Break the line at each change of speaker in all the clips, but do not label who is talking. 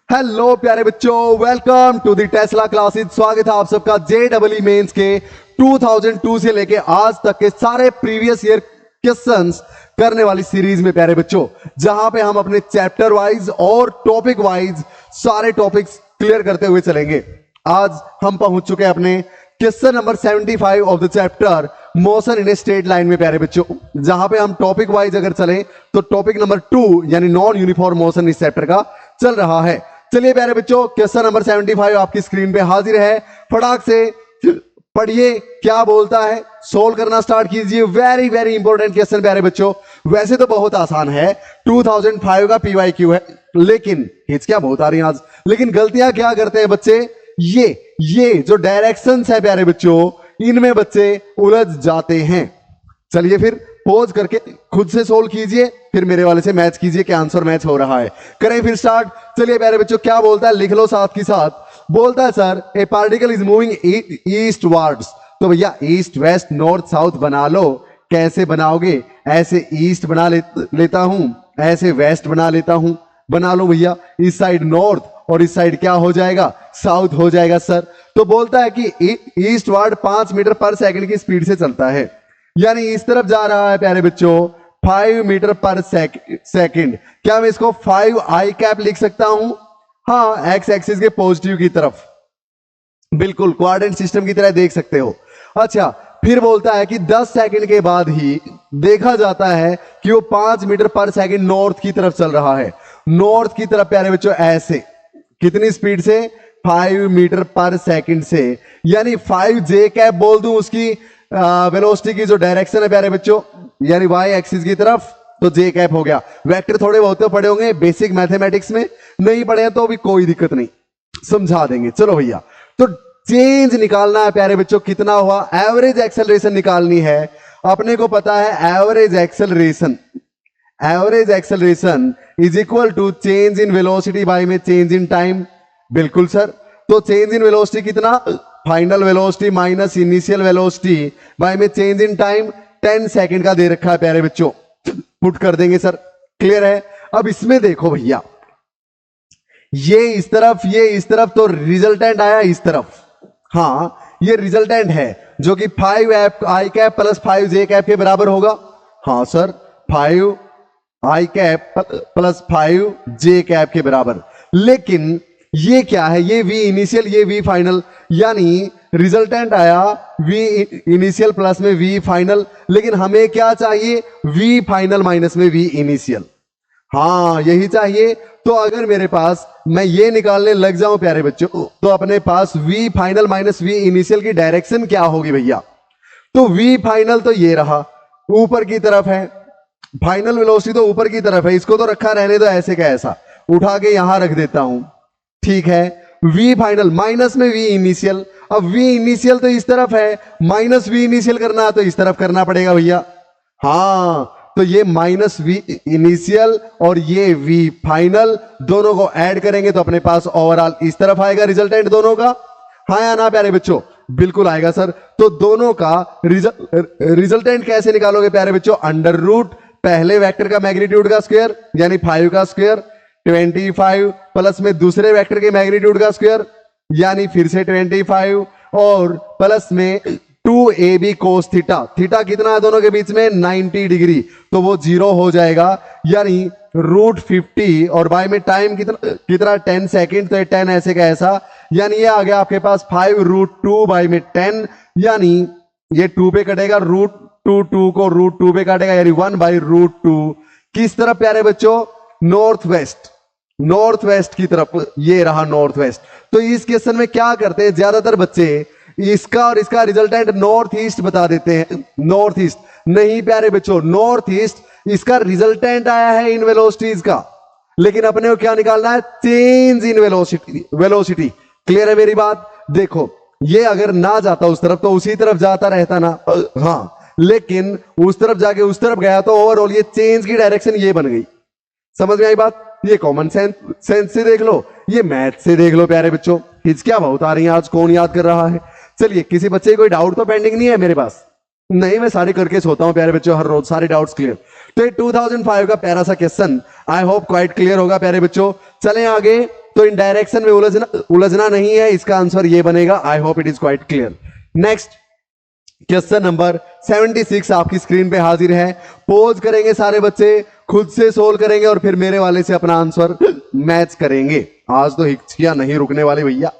Hello प्यारे बच्चों, welcome to the Tesla classes. स्वागत है आप सबका JEE मेंस के 2002 से लेके आज तक के सारे प्रीवियस ईयर क्वेश्चंस करने वाली सीरीज में प्यारे बच्चों, जहां पे हम अपने चैप्टर वाइज और टॉपिक वाइज सारे टॉपिक्स क्लियर करते हुए चलेंगे। आज हम पहुंच चुके हैं अपने question number 75 of the chapter motion in a straight line में प्यारे बच्चों, जहां पे हम टॉपिक वाइज अगर चलें तो टॉपिक नंबर 2 यानी नॉन यूनिफॉर्म मोशन इस चैप्टर का चल रहा है। चलिए प्यारे बच्चों, क्वेश्चन नंबर 75 आपकी स्क्रीन पे हाजिर है। फटाक से पढ़िए क्या बोलता है, सोल्व करना स्टार्ट कीजिए। वेरी वेरी इंपॉर्टेंट क्वेश्चन प्यारे बच्चों। वैसे तो बहुत आसान है, 2005 का PYQ है, लेकिन हिचकियां बहुत आ रही हैं आज। लेकिन गलतियां क्या करते हैं बच्चे, ये जो डायरेक्शंस है प्यारे बच्चों, इनमें बच्चे उलझ जाते हैं। चलिए फिर पॉज करके खुद से सोल्व कीजिए, फिर मेरे वाले से मैच कीजिए कि आंसर मैच हो रहा है। करें फिर स्टार्ट। चलिए प्यारे बच्चों, क्या बोलता है लिख लो साथ की साथ। बोलता है sir A particle is moving east words. तो भैया ईस्ट वेस्ट नॉर्थ साउथ बना लो। कैसे बनाओगे? ऐसे ईस्ट बना लेता हूं, ऐसे वेस्ट बना लेता हूं। बना लो भैया, इस साइड नॉर्थ और इस साइड क्या हो जाएगा, साउथ हो जाएगा सर। तो बोलता है कि ईस्ट वर्ड 5 मीटर पर सेकंड की स्पीड से चलता है, यानी इस तरफ जा रहा है प्यारे बच्चों 5 मीटर पर सेकंड। क्या मैं इसको 5 आई कैप लिख सकता हूं? हाँ, एक्स एक्सिस के पॉजिटिव की तरफ, बिल्कुल कोऑर्डिनेट सिस्टम की तरह देख सकते हो। अच्छा, फिर बोलता है कि 10 सेकंड के बाद ही देखा जाता है कि वो 5 मीटर पर सेकंड नॉर्थ की तरफ चल रहा है। नॉर्थ की तरफ प्यारे बच्चों ऐसे, कितनी स्पीड से? 5 मीटर पर सेकंड से, यानी 5 जे कैप बोल दूं उसकी वेलोसिटी की जो डायरेक्शन है प्यारे बच्चों, यानी वाई एक्सिस की तरफ, तो जे कैप हो गया। वेक्टर थोड़े बहुत तो पढ़े होंगे बेसिक मैथमेटिक्स में, नहीं पढ़े हैं तो भी कोई दिक्कत नहीं, समझा देंगे। चलो भैया, तो चेंज निकालना है प्यारे बच्चों, कितना हुआ? एवरेज एक्सेलरेशन निकालनी है। अपने को पता है average acceleration is equal to change in velocity by में चेंज इन टाइम। बिल्कुल सर, तो चेंज इन वेलोसिटी कितना? Final velocity minus initial velocity by में चेंज इन टाइम 10 सेकंड का दे रखा है प्यारे बच्चों। पुट कर देंगे सर, क्लियर है। अब इसमें देखो भैया, ये इस तरफ, ये इस तरफ, तो रिजल्टेंट आया इस तरफ। हाँ, ये रिजल्टेंट है जो कि 5 आई कैप प्लस 5 जे कैप के बराबर होगा। हाँ सर, 5 आई कैप प्लस 5 जे कैप के बराबर। लेकिन ये क्या है? ये V इनिशियल, ये V फाइनल, यानी रिजल्टेंट आया V इनिशियल प्लस में V फाइनल। लेकिन हमें क्या चाहिए? V फाइनल माइनस में V इनिशियल। हाँ, यही चाहिए। तो अगर मेरे पास मैं ये निकालने लग जाऊं प्यारे बच्चों, तो अपने पास V final minus V initial की डायरेक्शन क्या होगी भैया? तो V फाइनल तो ये रहा, ऊपर की तरफ है। फाइनल वेलोसिटी तो ऊपर की तरफ है, इसको तो रखा रहने दो ऐसे का ऐसा, उठा के यहां रख देता हूं, ठीक है। V फाइनल माइनस में V इनिशियल। अब V इनिशियल तो इस तरफ है, माइनस V इनिशियल करना है तो इस तरफ करना पड़ेगा भैया। हाँ, तो ये माइनस V इनिशियल और ये V फाइनल दोनों को ऐड करेंगे तो अपने पास ओवरऑल इस तरफ आएगा रिजल्टेंट दोनों का। हाँ या ना प्यारे बच्चों? बिल्कुल आएगा सर। तो दोनों का रिजल्टेंट कैसे निकालोगे प्यारे बच्चों? अंडर रूट पहले वेक्टर का मैग्नीट्यूड का स्क्वायर यानी 5 का स्क्वायर, 25 प्लस में दूसरे वेक्टर के मैग्नीट्यूड का स्क्वायर यानी फिर से 25, और प्लस में 2AB कोस थीटा। थीटा कितना है दोनों के बीच में? 90 डिग्री, तो वो 0 हो जाएगा, यानी √50, और बाय में टाइम कितना 10 सेकंड, तो ये 10 ऐसे का ऐसा, यानी ये आ गया आपके पास 5√2 बाय में 10, यानी ये 2 पे कटेगा, √2 को √2 पे काटेगा, यानी 1/√2। किस तरफ प्यारे बच्चों? नॉर्थ वेस्ट की तरफ। ये रहा नॉर्थ वेस्ट। तो इस क्वेश्चन में क्या करते हैं ज्यादातर बच्चे, इसका और इसका रिजल्टेंट नॉर्थ ईस्ट बता देते हैं। नॉर्थ ईस्ट नहीं प्यारे बच्चों, नॉर्थ ईस्ट इसका रिजल्टेंट आया है इन वेलोसिटीज का, लेकिन अपने को क्या निकालना है? Change in velocity. क्लियर है मेरी बात? देखो, ये अगर ना जाता उस तरफ तो उसी तरफ जाता रहता ना। हाँ, लेकिन उस तरफ जाके उस तरफ गया तो ओवरऑल ये चेंज की डायरेक्शन ये बन गई। समझ में आई बात? ये कॉमन सेंस से देख लो, ये मैथ से देख लो प्यारे बच्चों। हिचकियां बहुत आ रही हैं आज, कौन याद कर रहा है? चलिए, किसी बच्चे कोई डाउट तो पेंडिंग नहीं है मेरे पास? नहीं, मैं सारे करके सोता हूं प्यारे बच्चों, हर रोज सारे डाउट्स क्लियर। तो ये 2005 का प्यारा सा question I hope quite clear होगा प्यारे बच्चों। चलें आगे। तो इन डायरेक्शन में उलझना नहीं है, इसका आंसर ये बनेगा। I hope it is quite clear. Next question number 76 आपकी स्क्रीन पे हाजिर है। पोज करेंगे सारे बच्चे, खुद से सोल्व करेंगे और फिर मेरे वाले से अपना आंसर मैच करेंगे। आज तो हिचकियां नहीं रुकने वाली भैया।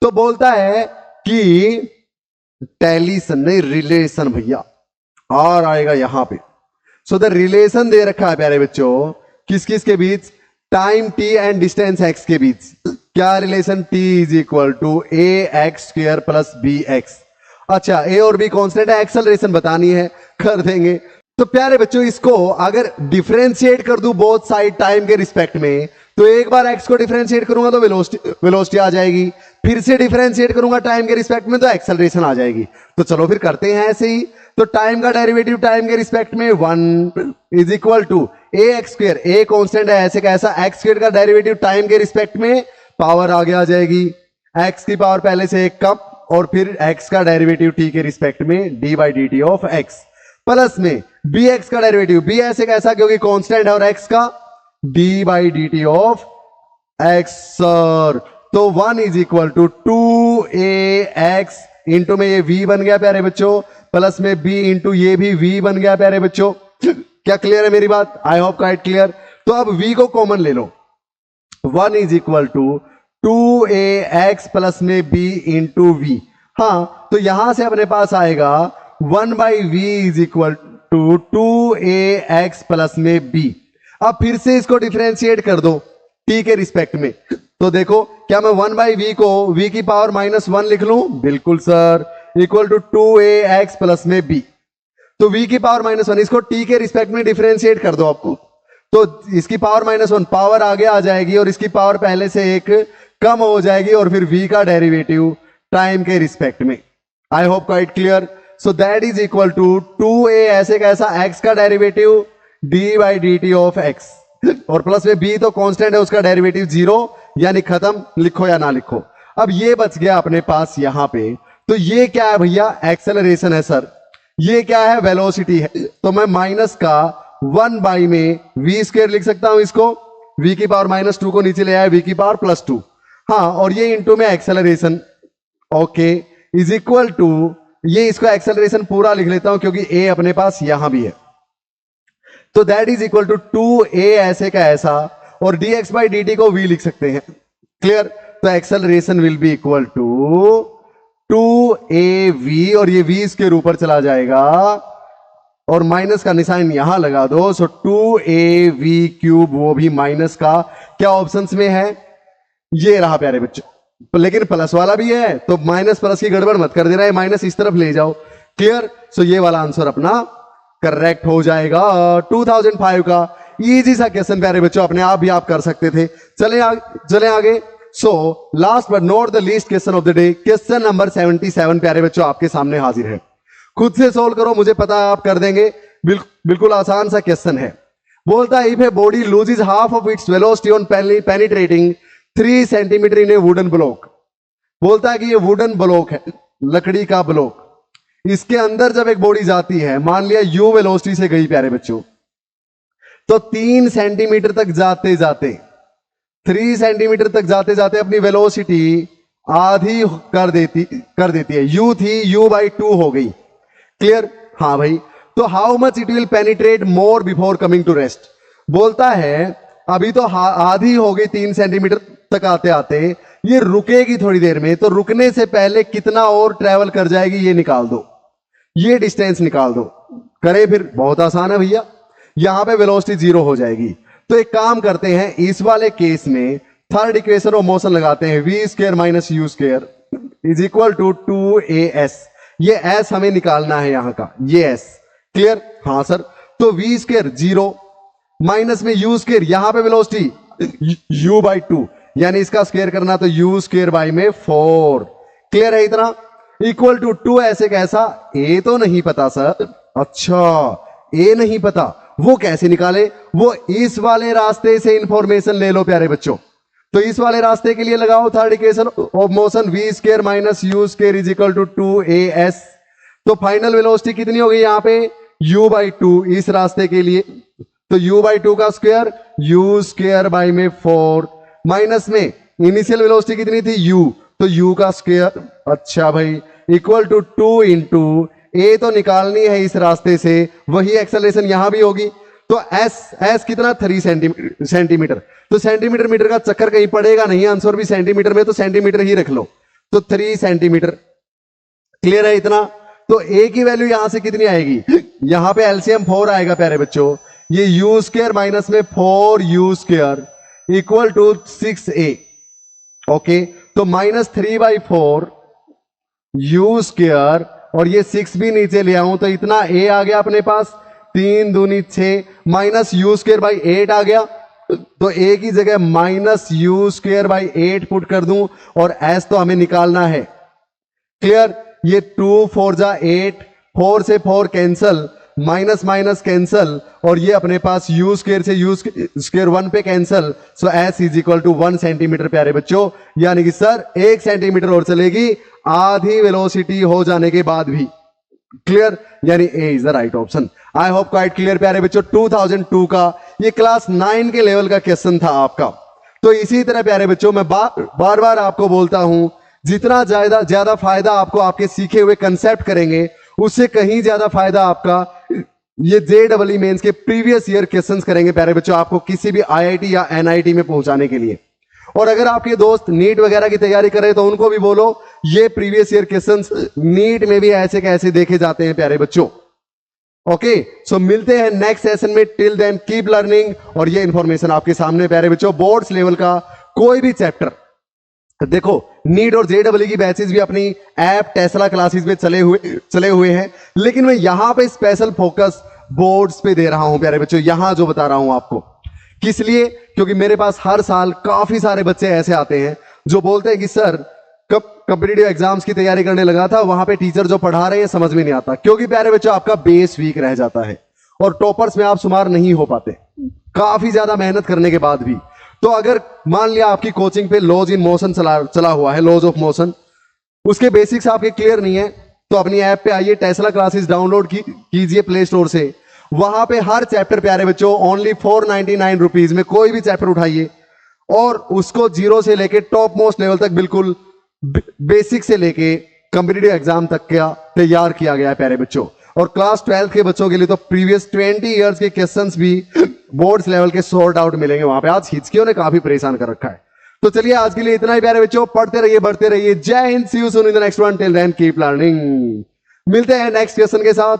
तो बोलता है कि टेलीसन नहीं रिलेशन भैया, और आएगा यहां पे। सो द रिलेशन दे रखा है प्यारे बच्चों, किस किस के बीच? Time t and distance x के बीच। क्या relation? t is equal to a x square plus b x. अच्छा, a और b कांस्टेंट है, एक्सेलरेशन बतानी है, कर देंगे। तो प्यारे बच्चों इसको अगर डिफरेंशिएट कर दूं बोथ साइड टाइम के रिस्पेक्ट में, तो एक बार x को डिफरेंशिएट करूंगा तो वेलोसिटी आ जाएगी, फिर से डिफरेंशिएट करूंगा टाइम के रिस्पेक्ट में तो एक्सेलरेशन आ जाएगी। तो चलो फिर करते हैं ऐसे ही। तो टाइम का डेरिवेटिव टाइम के रिस्पेक्ट में 1 is equal to a x square, a constant है ऐसे कैसा, एक्स स्क्र का डेरिवेटिव टाइम के रिस्पेक्ट में पावर आगे आ जाएगी, एक्स की पावर पहले से एक कम, और फिर x का डेरिवेटिव t के रिस्पेक्ट में d by d t of x, plus में bx का डेरिवेटिव, b ऐसे कैसा क्योंकि कांस्टेंट है, और x का d by d t of x sir. तो 1 is equal to 2ax into में ये v बन गया प्यारे बच्चों, प्लस में b इंटू ये भी v बन गया प्यारे बच्चों। क्या क्लियर है मेरी बात? I hope quite clear. तो अब v को कॉमन ले लो, 1 is equal to 2ax plus में b इंटू वी। हाँ, तो यहां से अपने पास आएगा 1 by v is equal to 2ax plus में b। अब फिर से इसको डिफरेंशिएट कर दो t के रिस्पेक्ट में। तो देखो, क्या मैं 1 बाई वी को v की पावर -1 लिख लूं? बिल्कुल sir, equal to 2ax plus में b। तो v की पावर -1, इसको t के रिस्पेक्ट में डिफरेंशिएट कर दो आपको, तो इसकी पावर -1 पावर आगे आ जाएगी और इसकी पावर पहले से एक कम हो जाएगी, और फिर v का डेरिवेटिव टाइम के रिस्पेक्ट में। I hope quite clear. So that is equal to 2a ऐसे कैसा, x का derivative d by d t of x, और प्लस में b तो कांस्टेंट है, उसका डेरिवेटिव 0, यानी खत्म, लिखो या ना लिखो। अब ये बच गया अपने पास यहां पे। तो ये क्या है भैया? एक्सेलरेशन है सर। ये क्या है? वेलोसिटी है। तो मैं माइनस का 1 बाई में v स्क्वायर लिख सकता हूं इसको, v की पावर -2 को नीचे ले आया, v की पावर +2। हाँ, और ये इंटू में acceleration, okay, is equal to, ये इसको एक्सेलरेशन पूरा लिख लेता हूं क्योंकि a अपने पास यहां भी है। तो that is equal to 2a ऐसे का ऐसा, और dx बाई dt को v लिख सकते हैं। क्लियर? तो acceleration will be equal to 2av, और ये v इसके ऊपर चला जाएगा, और माइनस का निशान यहां लगा दो। सो 2av3, वो भी माइनस का क्या ऑप्शंस में है? ये रहा प्यारे बच्चों, लेकिन प्लस वाला भी है, तो माइनस प्लस की गड़बड़ मत कर देना है, माइनस इस तरफ ले जाओ। क्लियर? सो ये वाला आंसर अपना करेक्ट हो जाएगा। 2005 का इजी सा क्वेश्चन प्यारे बच्चों, अपने आप भी आप कर सकते थे। चले आगे। So last but not the least question of the day, question number 77 प्यारे बच्चों आपके सामने हाजिर है। खुद से सोल्व करो, मुझे पता है आप कर देंगे। बिल्कुल आसान सा क्वेश्चन है। बोलता है if a body loses half of its velocity on penetrating 3 centimetre in A wooden block. बोलता है कि ये वुडन ब्लॉक है, लकड़ी का ब्लॉक, इसके अंदर जब एक बॉडी जाती है, मान लिया u वेलोसिटी से गई प्यारे बच्चों, तो 3 सेंटीमीटर तक जाते जाते 3 सेंटीमीटर तक जाते जाते अपनी वेलोसिटी आधी कर देती है। u थी, u बाई 2 हो गई। क्लियर? हाँ भाई। तो how much it will penetrate more before coming to rest. बोलता है अभी तो आधी हो गई 3 सेंटीमीटर तक आते आते, ये रुकेगी थोड़ी देर में, तो रुकने से पहले कितना और ट्रेवल कर जाएगी ये निकाल दो, ये डिस्टेंस निकाल दो। करे फिर, बहुत आसान है भैया, यहां पे वेलोसिटी 0 हो जाएगी। तो एक काम करते हैं, इस वाले केस में थर्ड इक्वेशन ऑफ मोशन लगाते हैं, v square minus u square is equal to 2as। ये s हमें निकालना है यहां का, ये s। क्लियर? हाँ सर। तो v स्क्वायर 0 माइनस में u स्क्वायर, यहां पे वेलोसिटी u बाई 2, यानी इसका स्क्वायर करना तो u स्क्वायर बाई में 4। क्लियर है इतना? इक्वल टू 2 ऐसे कैसा, a तो नहीं पता सर। अच्छा, a नहीं पता, वो कैसे निकाले? वो इस वाले रास्ते से इंफॉर्मेशन ले लो प्यारे बच्चों। तो इस वाले रास्ते के लिए लगाओ third equation of motion, v square minus u square is equal to 2as। तो फाइनल वेलोसिटी कितनी हो गई यहां पे? u बाई 2 इस रास्ते के लिए, तो u बाई 2 का स्क्वायर u स्क्वायर बाई में 4, माइनस में इनिशियल वेलोसिटी कितनी थी u, तो u का स्क्वायर, अच्छा भाई, इक्वल टू 2 इंटू ए तो निकालनी है इस रास्ते से, वही एक्सेलरेशन यहां भी होगी, तो s कितना 3 सेंटीमीटर, तो सेंटीमीटर मीटर का चक्कर कहीं पड़ेगा नहीं, आंसर भी सेंटीमीटर में, तो सेंटीमीटर ही रख लो, तो 3 सेंटीमीटर। क्लियर है इतना? तो a की वैल्यू यहां से कितनी आएगी, यहां पे एलसीएम 4 आएगा प्यारे बच्चों, ये u स्क्वायर माइनस में 4u square equal to 6a। Okay, तो -3/4 u स्क्वायर, और ये 6 भी नीचे ले आऊं तो इतना a आ गया अपने पास, 3 दूनी 6 माइनस u स्क्वायर बाई 8 आ गया, तो a की जगह -u स्क्वायर बाई 8 पुट कर दूं, और s तो हमें निकालना है। क्लियर? ये 2 4 जा 8, 4 से 4 कैंसल, माइनस माइनस कैंसल, और ये अपने पास u स्क्वायर से u स्क्वायर 1 पे cancel, so s is equal to 1 centimetre प्यारे बच्चों, यानी कि सर 1 सेंटीमीटर और चलेगी आधी वेलोसिटी हो जाने के बाद भी। क्लियर? यानी a is the right option. I hope quite clear प्यारे बच्चों। 2002 का ये क्लास 9 के लेवल का क्वेश्चन था आपका। तो इसी तरह प्यारे बच्चों मैं बार बार आपको बोलता हूं, जितना ज्यादा फायदा आपको आपके सीखे हुए कंसेप्ट करेंगे, उससे कहीं ज्यादा फायदा आपका ये जेईई मेंस के प्रीवियस ईयर क्वेश्चंस करेंगे प्यारे बच्चों, आपको किसी भी आईआईटी या एनआईटी में पहुंचाने के लिए। और अगर आपके दोस्त नीट वगैरह की तैयारी कर रहे हैं तो उनको भी बोलो ये प्रीवियस ईयर क्वेश्चंस नीट में भी ऐसे कैसे देखे जाते हैं प्यारे बच्चों। ओके, सो मिलते हैं नेक्स्ट सेशन में। Till then keep learning. और ये इंफॉर्मेशन आपके सामने प्यारे बच्चों, बोर्ड्स लेवल का कोई भी चैप्टर देखो, नीट और जेईई की बैचेस भी अपनी ऐप टेस्ला क्लासेस में चले हुए हैं, लेकिन मैं यहां पे स्पेशल फोकस बोर्ड्स पे दे रहा हूं प्यारे बच्चों, यहां जो बता रहा हूं आपको। किस लिए? क्योंकि मेरे पास हर साल काफी सारे बच्चे ऐसे आते हैं जो बोलते हैं कि सर कब कॉम्पिटिटिव एग्जाम्स की तैयारी करने लगा था, वहां पे टीचर जो पढ़ा रहे हैं समझ में नहीं आता, क्योंकि प्यारे बच्चों आपका बेस वीक रह जाता है और टॉपर्स में आप शुमार नहीं हो पाते काफी ज्यादा मेहनत करने के बाद भी। तो अगर मान लिया आपकी कोचिंग पे लॉज इन मोशन चला हुआ है, लॉज ऑफ मोशन, उसके बेसिक्स आपके क्लियर नहीं है, तो अपनी ऐप पे आइए, टेस्ला क्लासेस डाउनलोड कीजिए प्ले स्टोर से। वहां पे हर चैप्टर प्यारे बच्चों ओनली 499 रुपीज में कोई भी चैप्टर उठाइए और उसको जीरो से लेके टॉप मोस्ट लेवल तक, बिल्कुल बेसिक से लेके कॉम्पिटिटिव एग्जाम तक का तैयार किया गया है प्यारे बच्चों। और क्लास 12 के बच्चों के लिए तो प्रीवियस 20 इयर्स के क्वेश्चंस भी बोर्ड्स लेवल के सॉर्ट आउट मिलेंगे वहां पे। आज हिचकियों ने काफी परेशान कर रखा है। तो चलिए आज के लिए इतना ही प्यारे बच्चों, पढ़ते रहिए, बढ़ते रहिए। जय Hind, see you soon in the next one, till then keep learning. मिलते हैं नेक्स्ट क्वेश्चन के साथ।